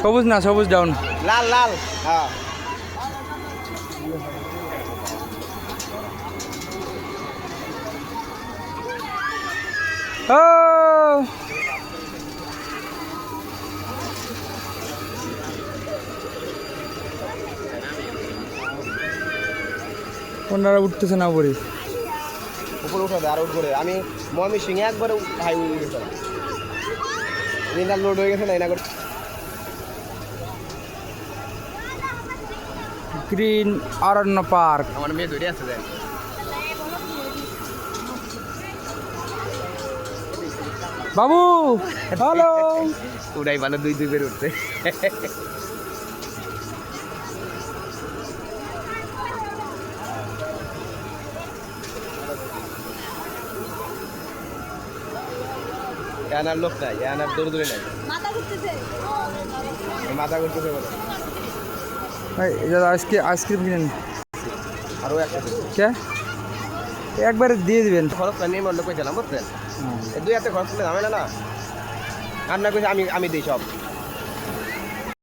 সবুজ না, সবুজ ডাউন। লাল লাল। হ্যাঁ ও ওনারা উঠতেছে না উপরে। উপরে উঠে দেয় আর উপরে আমি মমি সিংহে একবারে হাই উঠেছে লোড হয়ে গেছে না এটা করে। গ্রিন অরণ্য পার্ক। আমার মেয়ে ধরে আছে দেখ। বাবু হ্যালো। ওটাই ভালো, দুই দুই বের উঠছে। এনার লোক নাই, এনার দৌড় দৌড়ে নাই, মাথা ঘুরতেছে বলে। আইসক্রিম কিনেন আরও একটা কে একবারে দিয়ে দিবেন। খরচ নিয়ে মনে করেছিলাম বুঝছেন, দুই হাতে খরচ করলে ঝামেলা না। আর না কইছে আমি দিই সব।